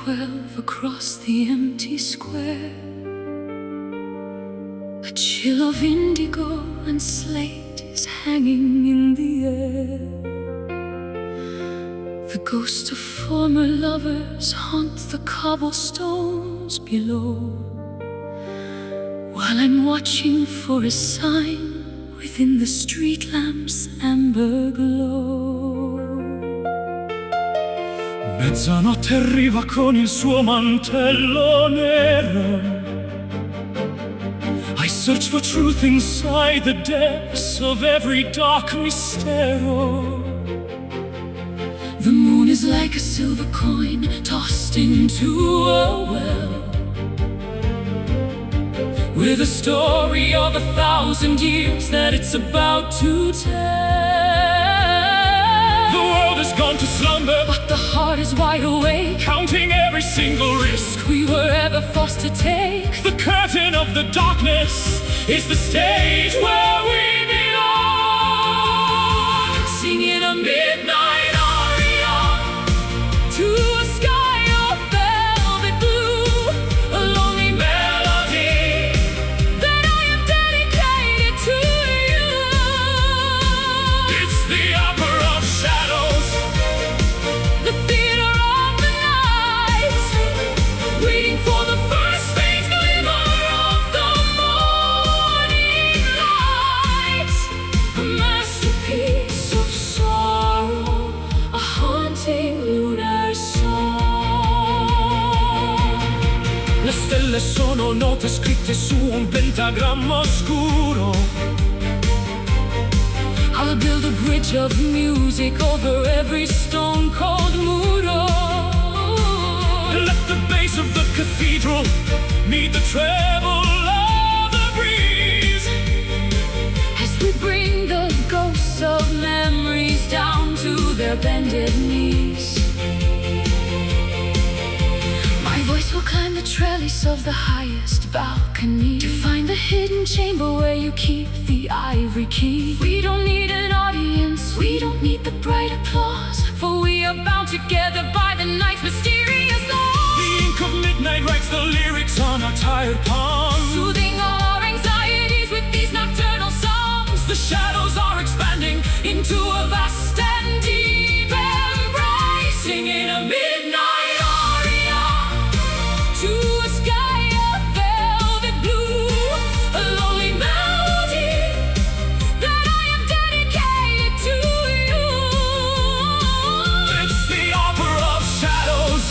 12 across the empty square. A chill of indigo and slate is hanging in the air. The ghosts of former lovers haunt the cobblestones below, while I'm watching for a sign within the street lamp's amber glow. Mezzanotte arriva con il suo mantello nero. I search for truth inside the depths of every dark mistero. The moon is like a silver coin tossed into a well, with a story of 1,000 years that it's about to tell. The world has gone to slumber, But the heart is wide awake, counting every single risk we were ever forced to take. The curtain of the darkness is the stage where we belong, Singing a midnight aria to a sky of velvet blue, a lonely melody that I have dedicated to you. It's the opera of shadows, The theater of the night, waiting for the first faint glimmer of the morning light. A masterpiece of sorrow, a haunting lunar song. le stelle sono note scritte su un pentagramma oscuro. I'll build a bridge of music over every stone-cold muro. Let the bass of the cathedral meet the treble of the breeze, As we bring the ghosts of memories down to their bended knees. My voice will climb the trellis of the highest balcony to find the hidden chamber where you keep the ivory key. We don't need an audience, we don't need the bright applause, for we are bound together by the night's mysterious law. the ink of midnight writes the lyrics on our tired palms. Soothing all our anxieties with these nocturnal songs. The shadows are expanding Into a vast and deep embrace, singing a midnight aria to a sky of velvet blue, a lonely melody that I have dedicated to you. It's the opera of shadows,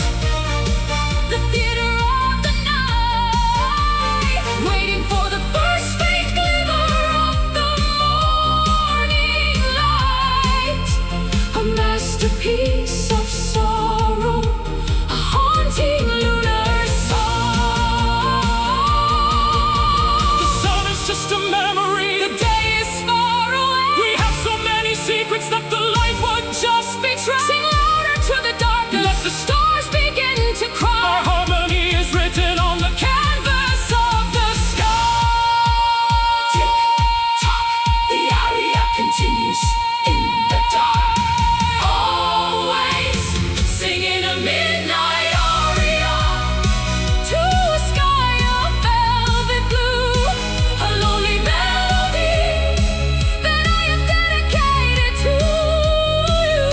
The theater of the night, waiting for the first faint glimmer of the morning light. A masterpiece of sorrow, a haunting lunar song. the sun is just a memory. The day is far away. We have so many secrets that the light would just betray. Sing louder to the darkness. Let the stars begin to Our cry. harmony is written on the Canvas of the sky. Tick tock, the aria continues in the dark. Always singing a midnight aria to a sky of velvet blue, a lonely melody that I have dedicated to you.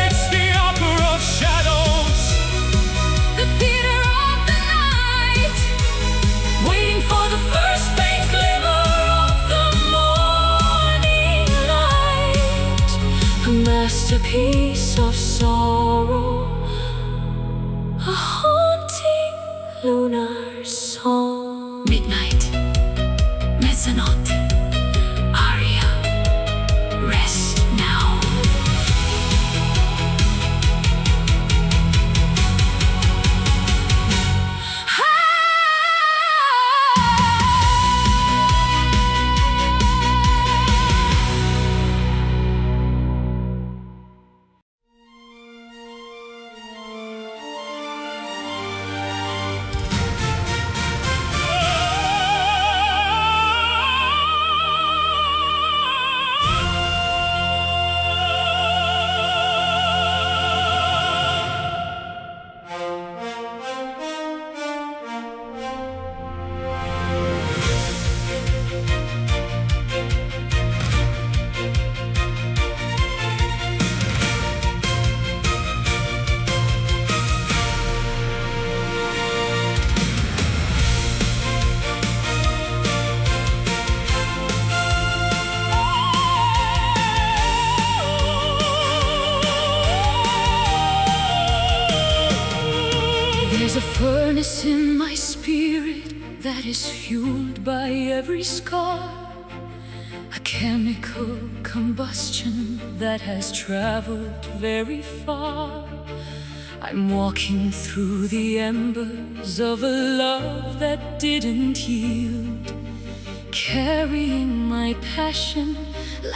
It's the opera of shadows, The theater of the night, waiting for the first faint glimmer of the morning light. A masterpiece of sorrow, a haunting lunar song. Midnight, mezzanotte, aria, rest now. furnace in my spirit that is fueled by every scar, a chemical combustion that has traveled very far. I'm walking through the embers of a love that didn't yield, carrying my passion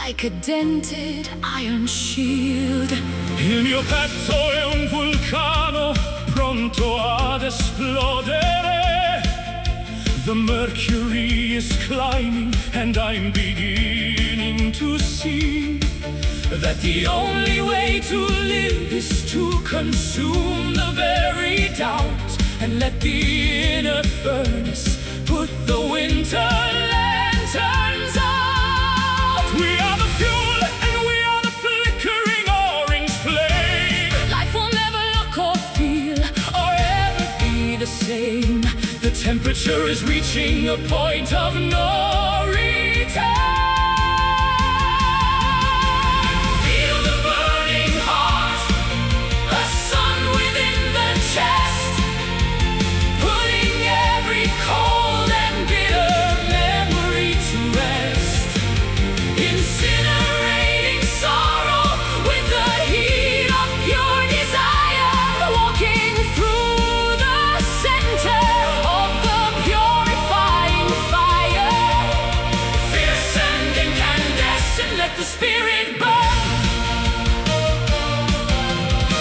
like a dented iron shield. Il mio petto è un vulcano pronto ad esplodere. The mercury is climbing and I'm beginning to see that the only way to live is to consume the very doubt and let the inner furnace put the winter lanterns out. We are the fuel and we are the flickering orange flame. Life will never look or feel or ever be the same. The temperature is reaching a point of no return. Feel the burning heart, a sun within the chest, putting every cold and bitter memory to rest. Incinerating sorrow with the heat of pure desire, walking through the center of the purifying fire. Fierce and incandescent, let the spirit burn.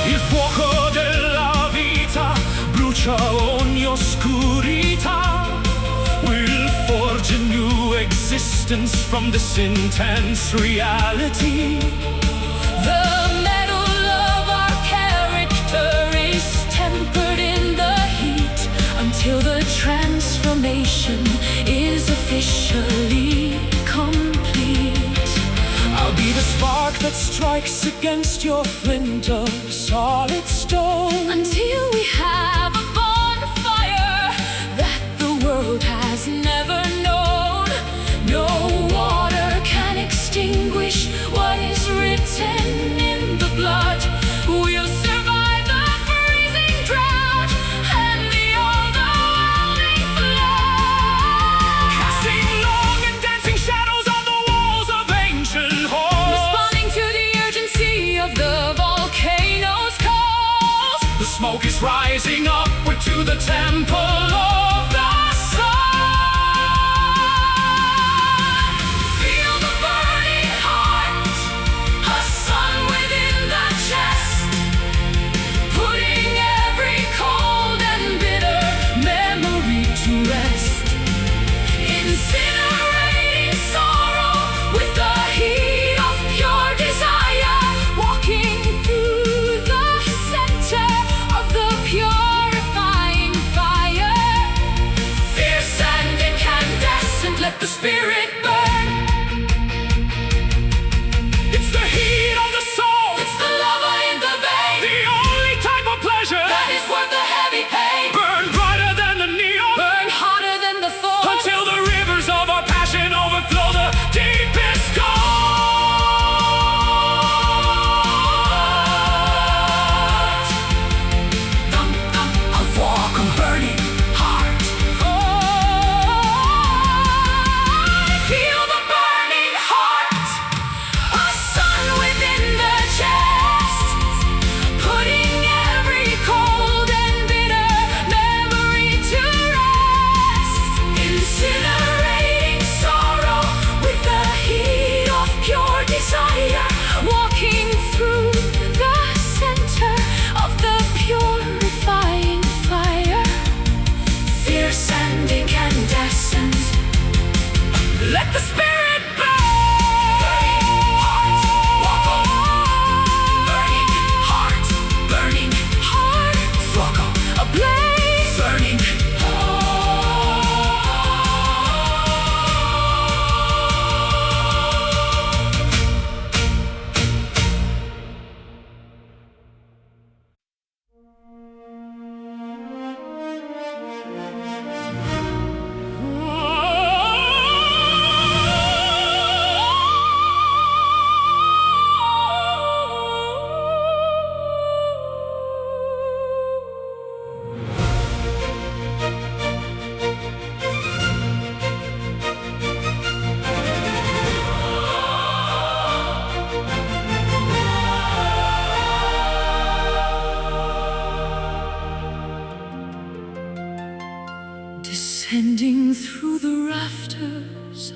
Il fuoco della vita brucia ogni oscurità. We'll forge a new existence from this intense reality. The metal of our character is tempered in the heat until the transformation is officially complete. I'll be the spark that strikes against your flint of solid stone. Until we have a bonfire that the world has never known. No water can extinguish what is written in the blood. We'll survive the freezing drought and the overwhelming flood. Casting long and dancing shadows on the walls of ancient halls. Responding to the urgency of the volcano's calls. The smoke is rising upward to the temple of the sun. Feel the burning heart, a sun within the chest, putting every cold and bitter memory to rest. Incinerating sorrow with the heat of pure desire, walking through the center of the purifying fire.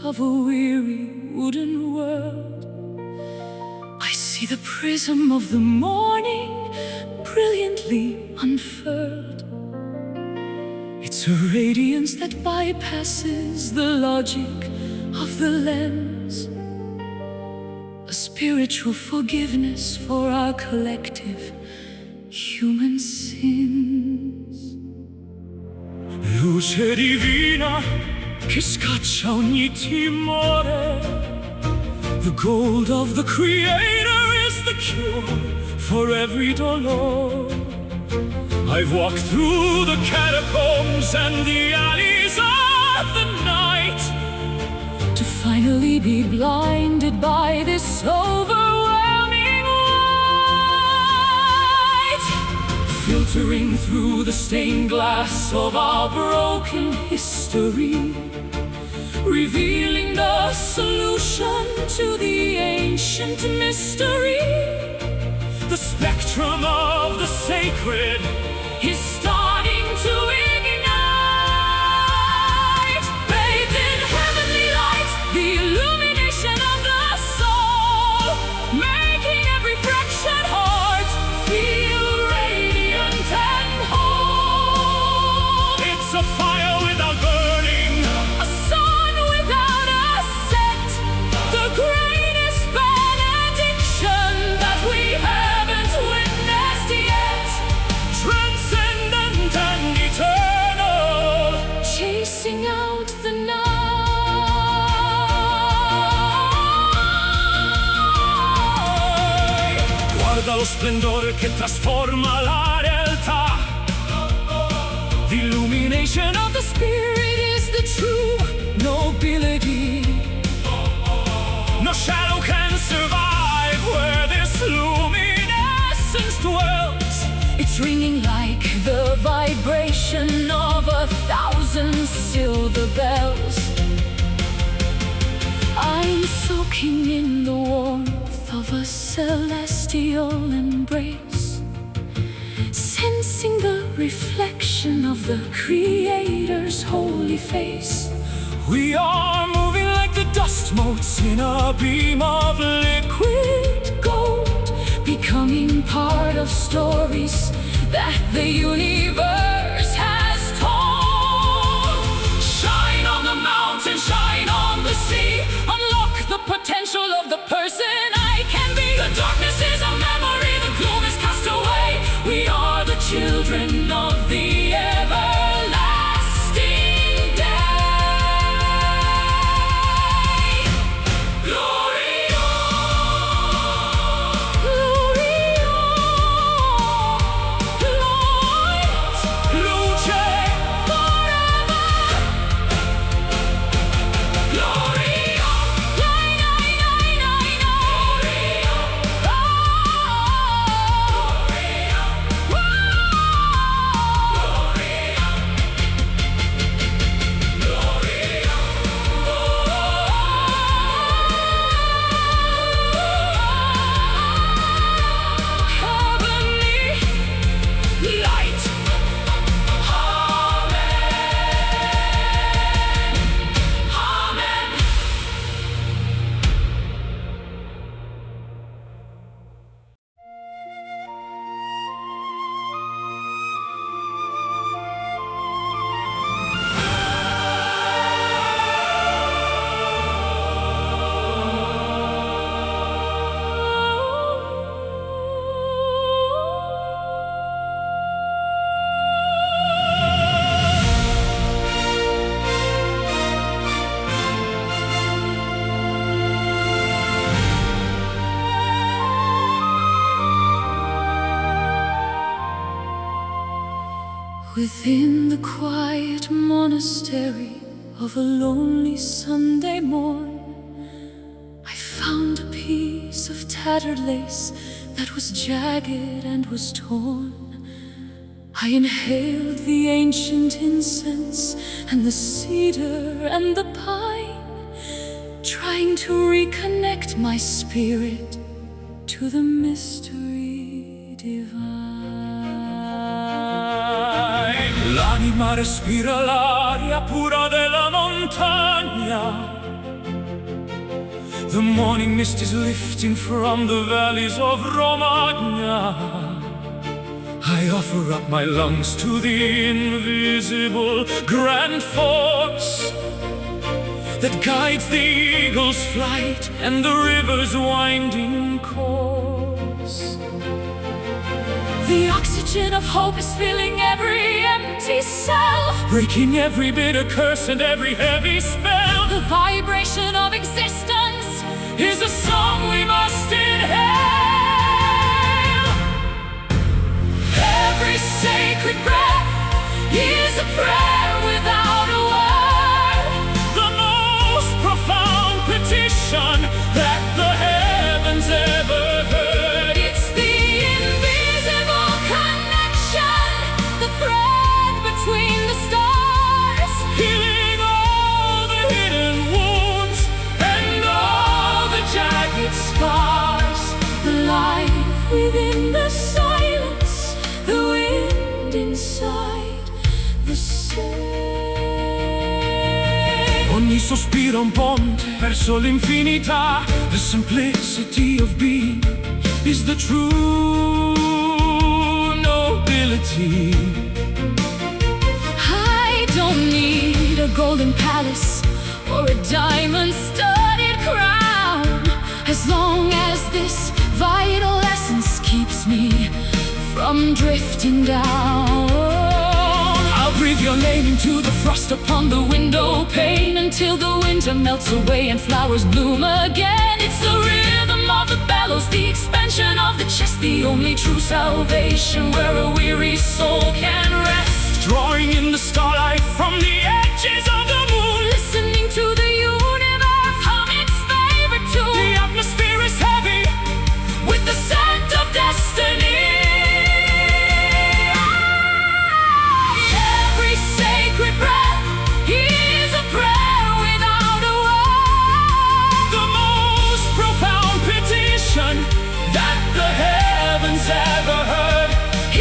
of a weary wooden world. I see the prism of the morning brilliantly unfurled. It's a radiance that bypasses the logic of the lens, a spiritual forgiveness for our collective human sins. Luce divina che scaccia ogni timore. The gold of the Creator is the cure for every dolor. I've walked through the catacombs and the alleys of the night to finally be blinded by this overwhelming light, filtering through the stained glass of our broken history, revealing the solution to the ancient mystery. The spectrum of the sacred is starting to ignite, bathed in heavenly light, the illumination of the soul, making every fractured heart feel radiant and whole. It's a fire without burning, a sun without a set, the greatest benediction that we haven't witnessed yet. transcendent and eternal, Chasing out the night. guarda lo splendore che trasforma la realtà. The illumination of the spirit is the true nobility. No shadow can survive where this luminescence dwells. It's ringing like the vibration of 1,000 silver bells. I'm soaking in the warmth of a celestial embrace, sensing the reflection of the Creator's holy face. We are moving like the dust motes in a beam of liquid Gold, becoming part of stories that the universe has told. Shine on the mountain, shine on the sea. Unlock the potential of the person I can be. The darkness is a memory, the gloom is cast away. We are the children of the everlasting day. Gloria, Gloria, light, luce, forever. gloria, Nai, nai, nai, nai, nai. Oh. Heavenly light. Amen. Within the quiet monastery of a lonely Sunday morn, I found a piece of tattered lace that was jagged and was torn. I inhaled the ancient incense and the cedar and the pine, trying to reconnect my spirit to the mystery divine. L'anima respira l'aria pura della montagna, The morning mist is lifting from the valleys of Romagna. I offer up my lungs to the invisible grand force that guides the eagle's flight and the river's winding course. The oxygen of hope is filling every empty cell, breaking every bitter curse and every heavy spell. the vibration of existence Is a song we must inhale. Every sacred breath is a prayer without a word. The most profound petition that the heavens ever heard. It's the invisible connection, the thread between the stars, Healing all the hidden wounds and all the jagged scars. The life within the silence, the wind inside the same. Ogni sospiro un ponte verso l'infinità. The simplicity of being is the true nobility. I don't need a golden palace or a diamond-studded crown, as long as this vital essence keeps me from drifting down. I'll breathe your name into the frost upon the window pane until the winter melts away and flowers bloom again. It's the rhythm of the bellows, the expansion of the chest, the only true salvation where a weary soul can rest. Drawing in the starlight from the edges of the moon, Listening to the universe hum its favorite tune. the atmosphere is heavy With the scent of destiny. Every sacred breath is a prayer without a word. the most profound petition that the heavens ever heard.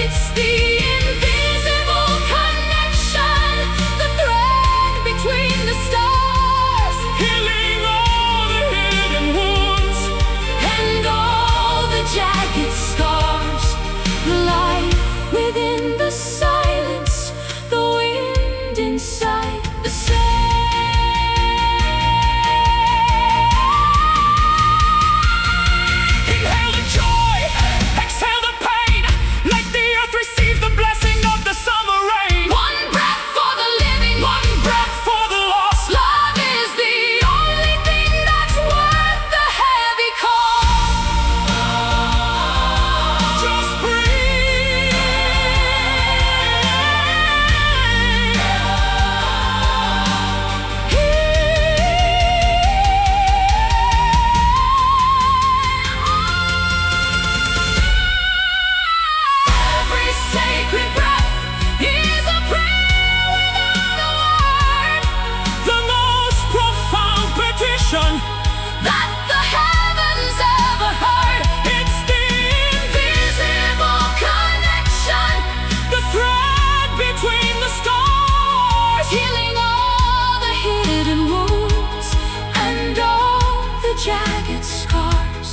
It's the invisible connection, the thread between the stars, Healing all the hidden wounds and all the jagged scars. Life within the silence, the wind inside the same. Inhale the joy, exhale the pain. Let the earth receive the blessing of the summer rain. One breath for the living, one breath. For the lost, Love is the only thing that's worth the heavy cost. just breathe. Every sacred breath is a prayer without a word. The most profound petition That the heavens ever heard. it's the Invisible connection, the thread between the stars. healing all the hidden wounds and all the jagged scars.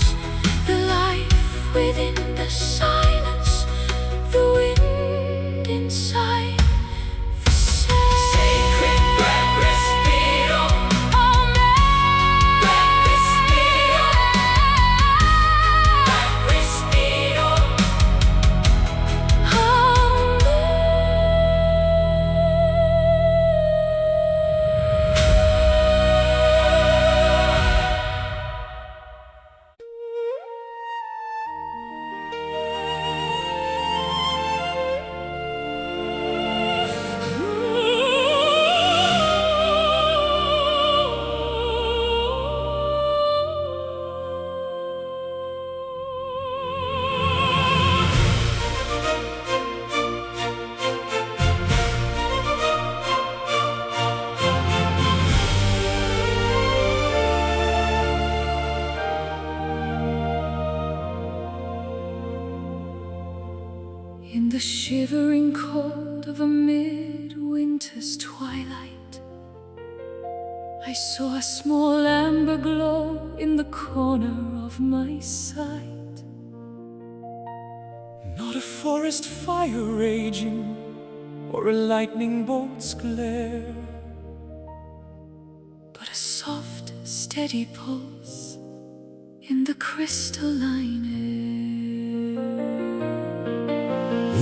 The life within the silence, the wind inside the same. Sacred breath, respiro. Amen. Breath, respiro. Breath, respiro. In the shivering cold of a midwinter's twilight, I saw a small amber glow in the corner of my sight. Not a forest fire raging or a lightning bolt's glare, but a soft, steady pulse in the crystalline air.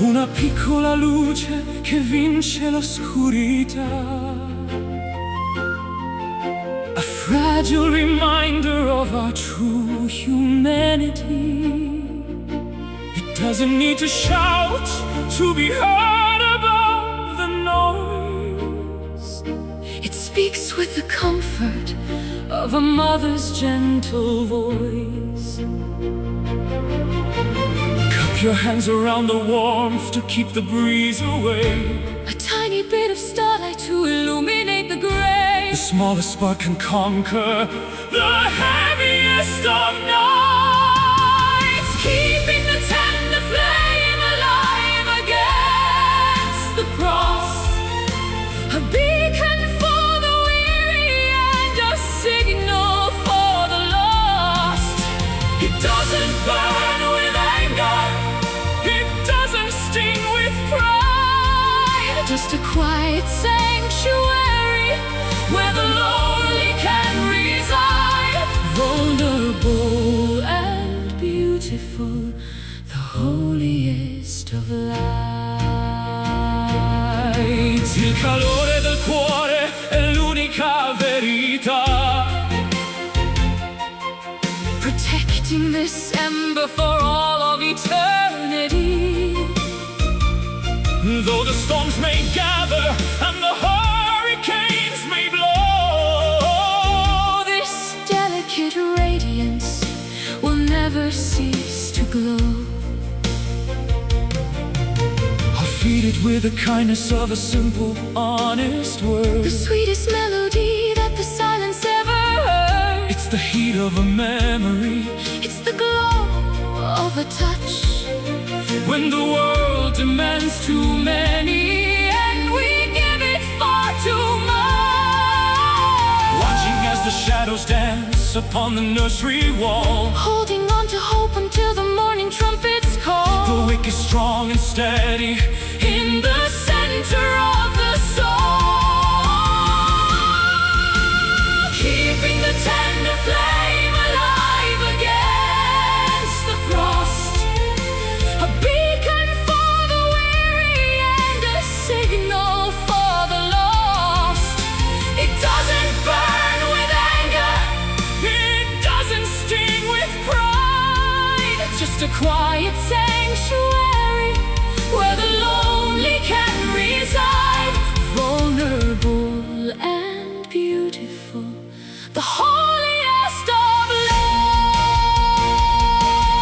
Una piccola luce che vince l'oscurità, a fragile reminder of our true humanity. It doesn't need to shout to be heard above the noise. It speaks with the comfort of a mother's gentle voice. Cup your hands around the warmth to keep the breeze away. A tiny bit of starlight to illuminate the gray. The smallest spark can conquer the heaviest of nights, keeping the tender flame alive against the cross. A beacon for the weary and a signal for the lost. It doesn't burn with anger, it doesn't sting with pride. Just a quiet sanctuary where the lonely can reside. Vulnerable and beautiful, the holiest of lights. Il calore del cuore è l'unica verità, protecting this ember for all of eternity. Though the storms may gather and the hurricanes may blow, this delicate radiance will never cease to glow. I'll feed it with the kindness of a simple, honest word. The sweetest melody that the silence ever heard. It's the heat of a memory, It's the glow of a touch. when the world demands too many And we give it far too much. watching as the shadows dance upon the nursery wall. Holding on to hope until the morning trumpets call. The wick is strong and steady In the center of the soul, keeping the tender flame alive against the frost. A beacon for the weary and a signal for the lost. It doesn't burn with anger, it doesn't sting with pride. just a quiet sanctuary where the lonely can reside. Vulnerable and beautiful, the holiest of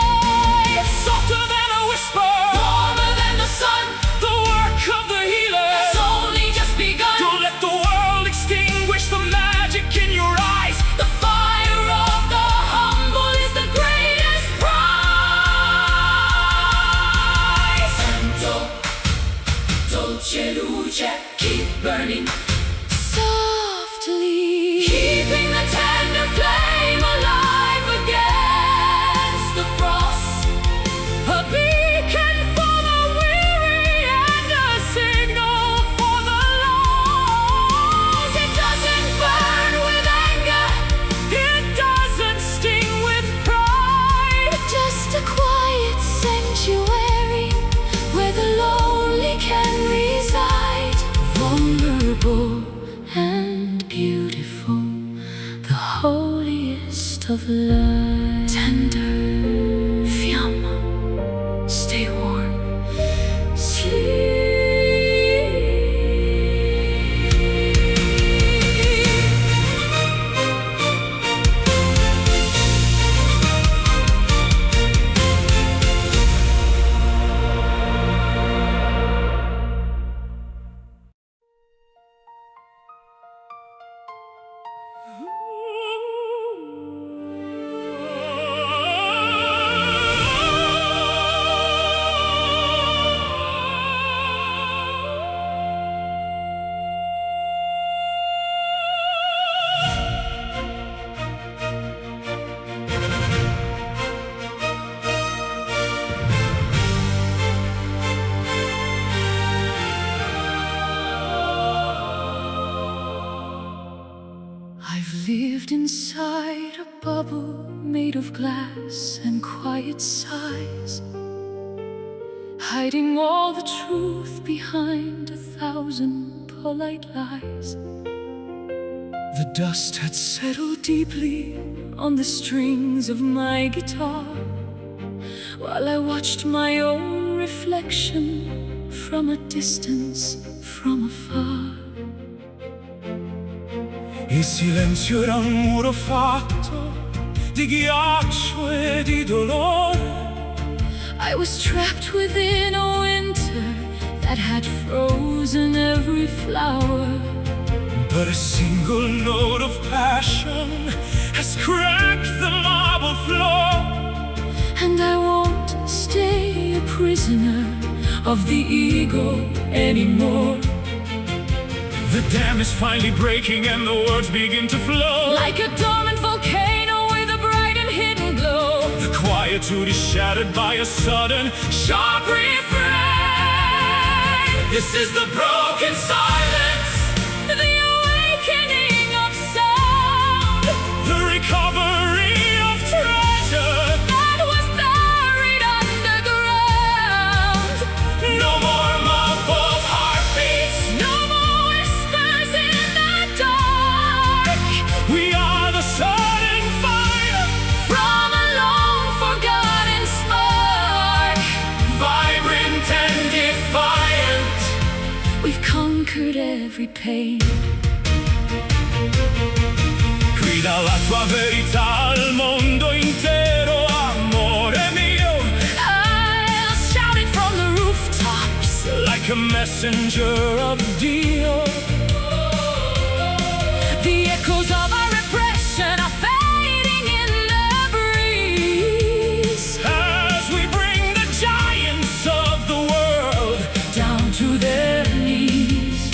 life. Softer than a whisper, Warmer than the sun, the work of the healer. it's only just begun. Don't let the world extinguish the magic in your eyes. The fire of the humble is the greatest prize. Santo, dolce luce inside a bubble made of glass and quiet sighs, hiding all the truth behind 1,000 polite lies. The dust had settled deeply on the strings of my guitar, while I watched my own reflection from a distance, from afar. Il silenzio era un muro fatto di ghiaccio e di dolore. I was trapped within a winter that had frozen every flower. But a single note of passion has cracked the marble floor. And I won't stay a prisoner of the ego anymore. The dam is finally breaking and the words begin to flow. Like a dormant volcano with a bright and hidden glow. The quietude is shattered by a sudden, sharp refrain. This is the broken silence, the awakening of sound, the recovery of treasure that was buried underground. No more muffled heartbeats, No more whispers in the dark. we are the sudden fire, From a long forgotten spark, vibrant and defiant. we've conquered every pain. Grida la tua verità al mondo intero, amore mio, I'll shout it from the rooftops. like a messenger of Dio. The echoes of our repression are fading in the breeze, As we bring the giants of the world, down to their knees.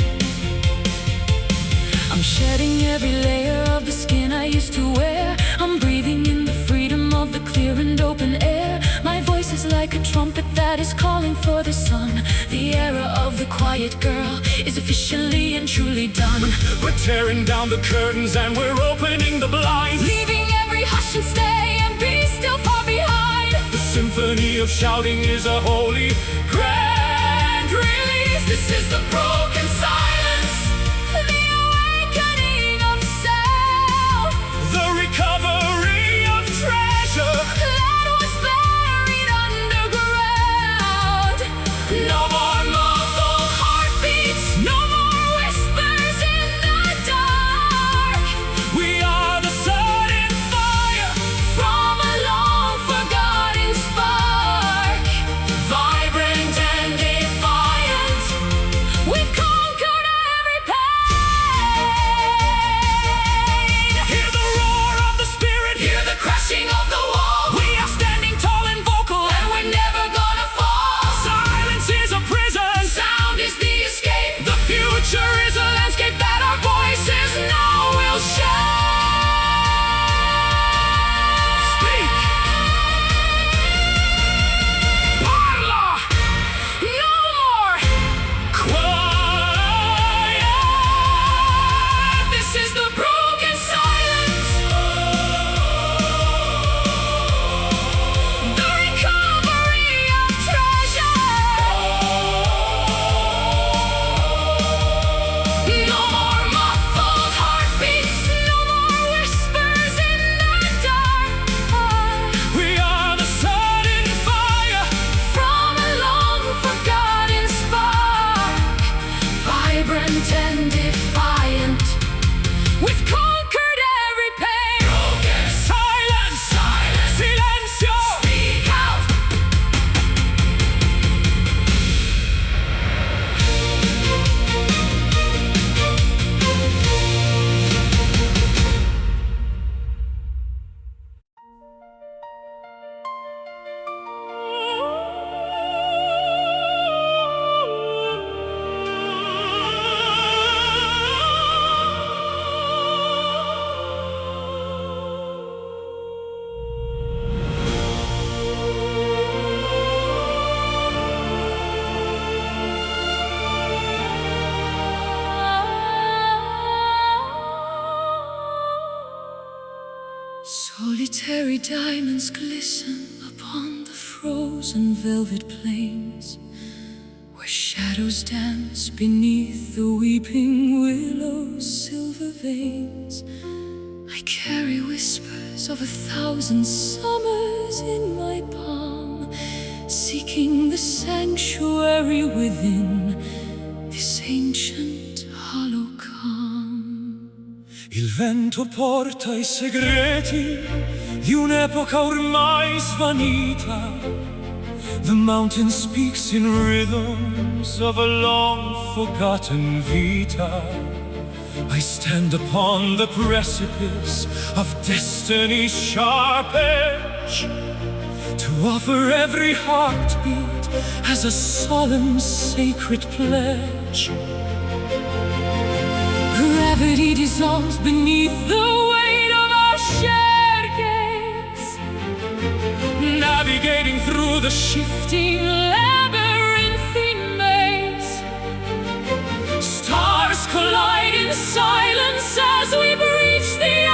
I'm shedding every layer of the skin I used to wear. I'm breathing in the freedom of the clear and open air. My voice is like a trumpet that is calling for the sun. The era of the quiet girl is officially and truly done. we're tearing down the curtains and we're opening the blinds. Leaving every hush and stay and be still far behind. The symphony of shouting is a holy, grand release. This is the broken silence, The awakening of self the recovery of treasure. that was buried underground. No more muffled Heartbeats, no more whispers in the dark. We are the sudden fire, From a long forgotten spark, vibrant and defiant. we've Starry diamonds glisten upon the frozen velvet plains, where shadows dance beneath the weeping willow's silver veins. I carry whispers of 1,000 summers in my palm, seeking the sanctuary within this ancient hollow calm. Il vento porta i segreti di un'epoca ormai svanita. The mountain speaks in rhythms of a long-forgotten vita. I stand upon the precipice of destiny's sharp edge, to offer every heartbeat as a solemn sacred pledge. Gravity dissolves beneath the weight of our shared gaze, Navigating through the shifting labyrinthine maze. Stars collide in silence as we breach the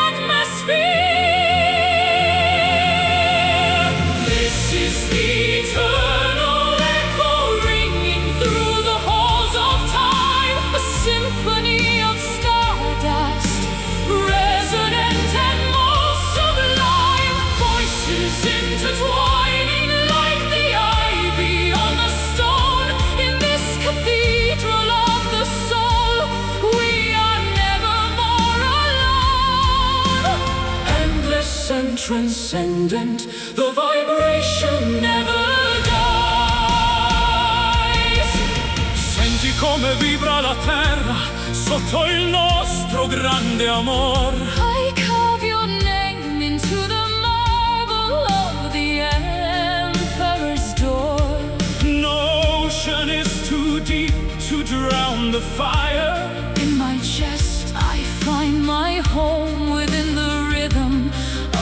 atmosphere. This is the eternal echo ringing through the halls of time, a symphony of stardust, resonant and most sublime. Voices intertwining like the ivy on the stone. In this cathedral of the soul, we are never more alone. Endless and transcendent, the vibration never dies. Senti come vibra la terra sotto il nostro grande amor. I carve your name into the marble of the emperor's door. No ocean is too deep to drown the fire. In my chest I find my home within the rhythm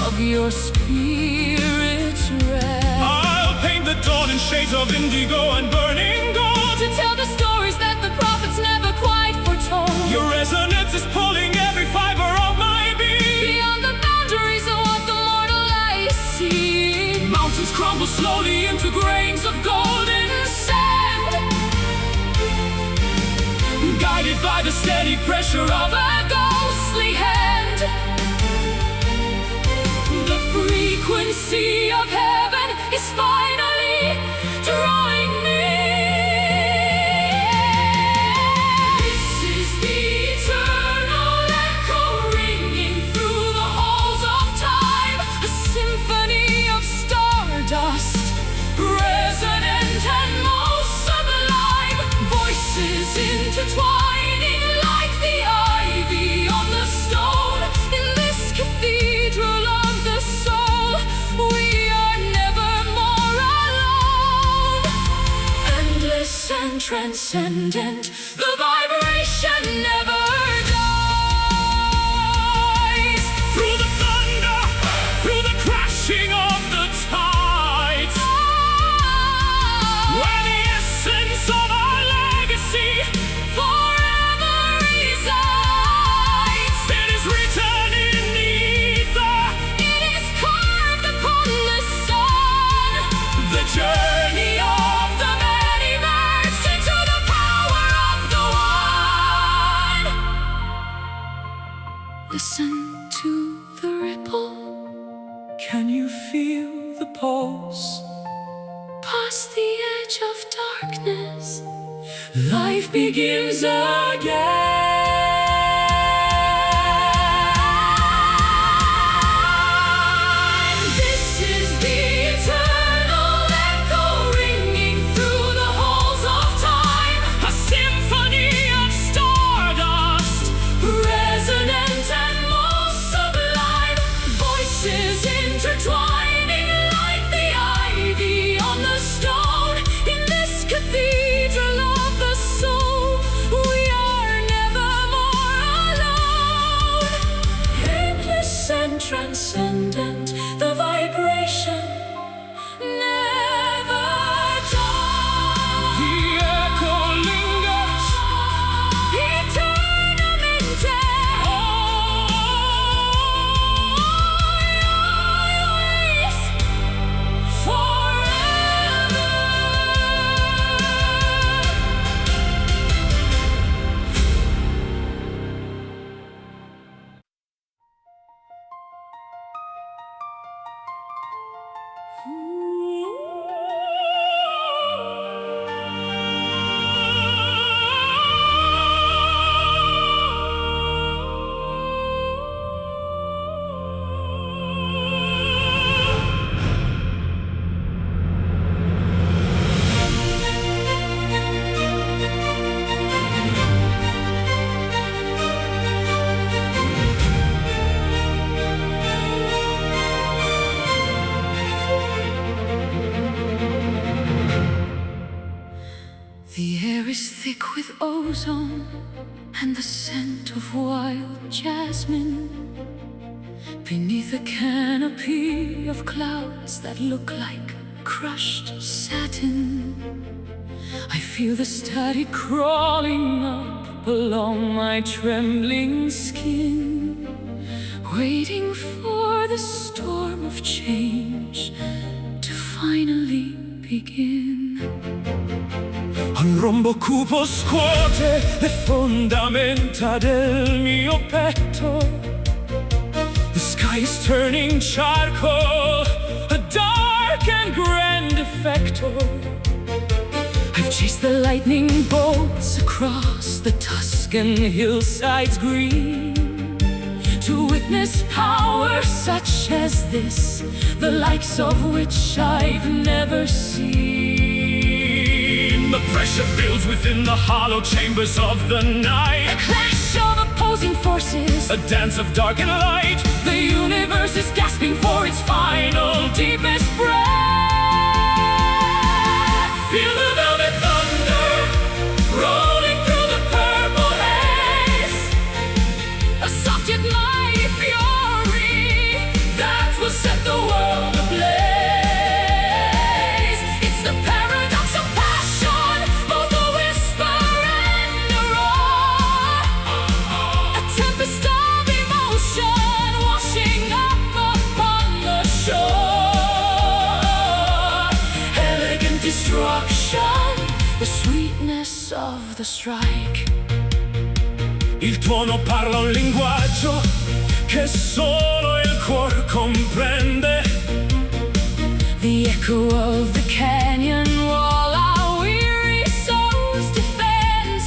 of your spirit's rest. I'll paint the dawn in shades of indigo and burning gold, To tell the stories that the prophets never quite foretold. your resonance is pulling every fiber of my being. Beyond the boundaries of what the mortal eyes see, Mountains crumble slowly into grains of golden sand, guided by the steady pressure of of a ghostly hand. The frequency of heaven is finally drawing me. This is the eternal echo ringing through the halls of time, a symphony of stardust, resonant and most sublime. Voices intertwining like the ivy on the stone. In this cathedral of the soul, we are never more alone. Endless and transcendent, the vibration never dies. through the thunder, through the crashing of the tides, where the essence of our legacy Forever resides. it is written in the ether. It is carved upon the sun. The journey of the many merged into the power of the one. Listen to the ripple Can you feel the pulse? past the edge of darkness. Life begins again. This is the eternal echo ringing through the halls of time, A symphony of stardust, resonant and most sublime. Voices intertwining like the ivy on the stone. In this cathedral of the soul, we are never thick with ozone and the scent of wild jasmine. Beneath a canopy of clouds that look like crushed satin, I feel the static crawling up along my trembling skin, waiting for the storm of change to finally begin. Un rombo cupo scuote le fondamenta del mio petto. The sky is turning charcoal, a dark and grand effecto. I've chased the lightning bolts across the Tuscan hillsides green, to witness power such as this, the likes of which I've never seen. The pressure builds within the hollow chambers of the night. A clash of opposing forces, a dance of dark and light. The universe is gasping for its final, deepest breath. Feel the velvet thunder rolling through the purple haze, a soft yet mighty fury that will set the world ablaze. It's the paradox of passion, both a whisper and a roar, a tempest of emotion washing up upon the shore. Elegant destruction, the sweetness of the strike. Il tuono parla un linguaggio che solo il cuore comprende. The echo of the canyon wall our weary souls defends.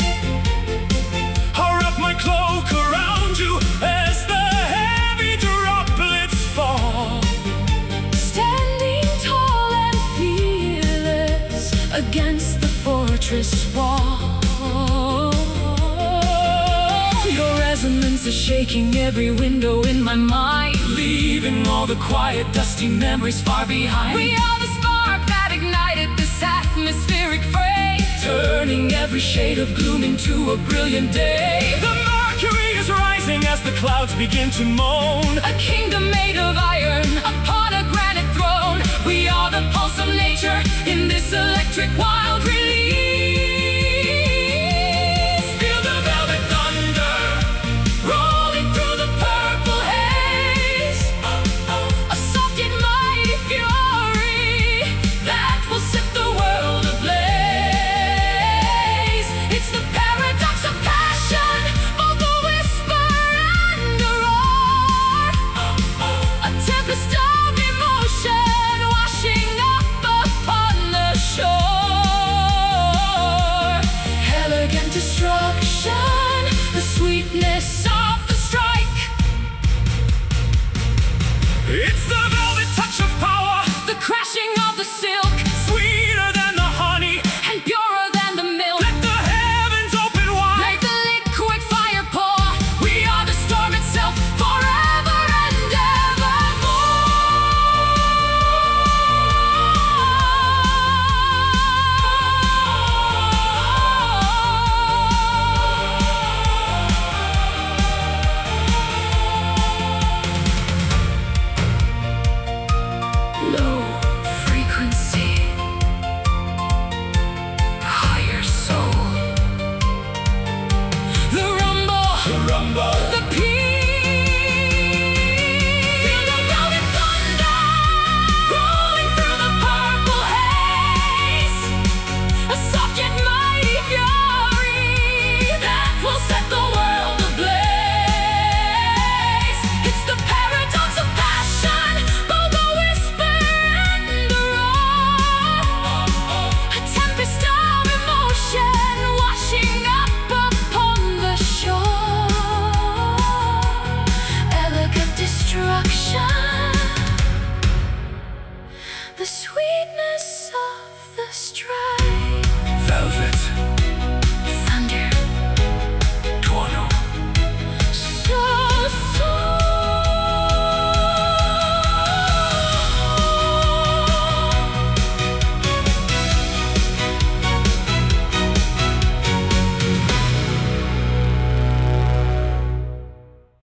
I'll wrap my cloak around you as the heavy droplets fall, Standing tall and fearless against the fortress wall. Your resonance is shaking every window in my mind, leaving all the quiet, dusty memories far behind. we are the spark that ignited this atmospheric fray, Turning every shade of gloom into a brilliant day. The mercury is rising as the clouds begin to moan. a kingdom made of iron upon a granite throne. We are the pulse of nature in this electric wild release. Feel the velvet thunder Rolling through the purple haze, a soft yet mighty fury that will set the world ablaze. It's the paradox of passion, both a whisper and a roar, a tempest of emotion washing up upon the shore. Elegant destruction, the sweetness of the strike. It's the velvet touch of power, The crashing of the silk, sweeter than the honey. and purer than the milk. Let the heavens open wide. Make the liquid fire pour. We are the storm itself, forever and evermore. Low frequency, higher soul. The rumble, the peace. Feel the velvet thunder rolling through the purple haze, a soft yet mighty fury that will set the world ablaze. It's the paradox of passion, both a whisper and a roar, a tempest of emotion washing up upon the shore. Elegant destruction, the sweetness of the strike.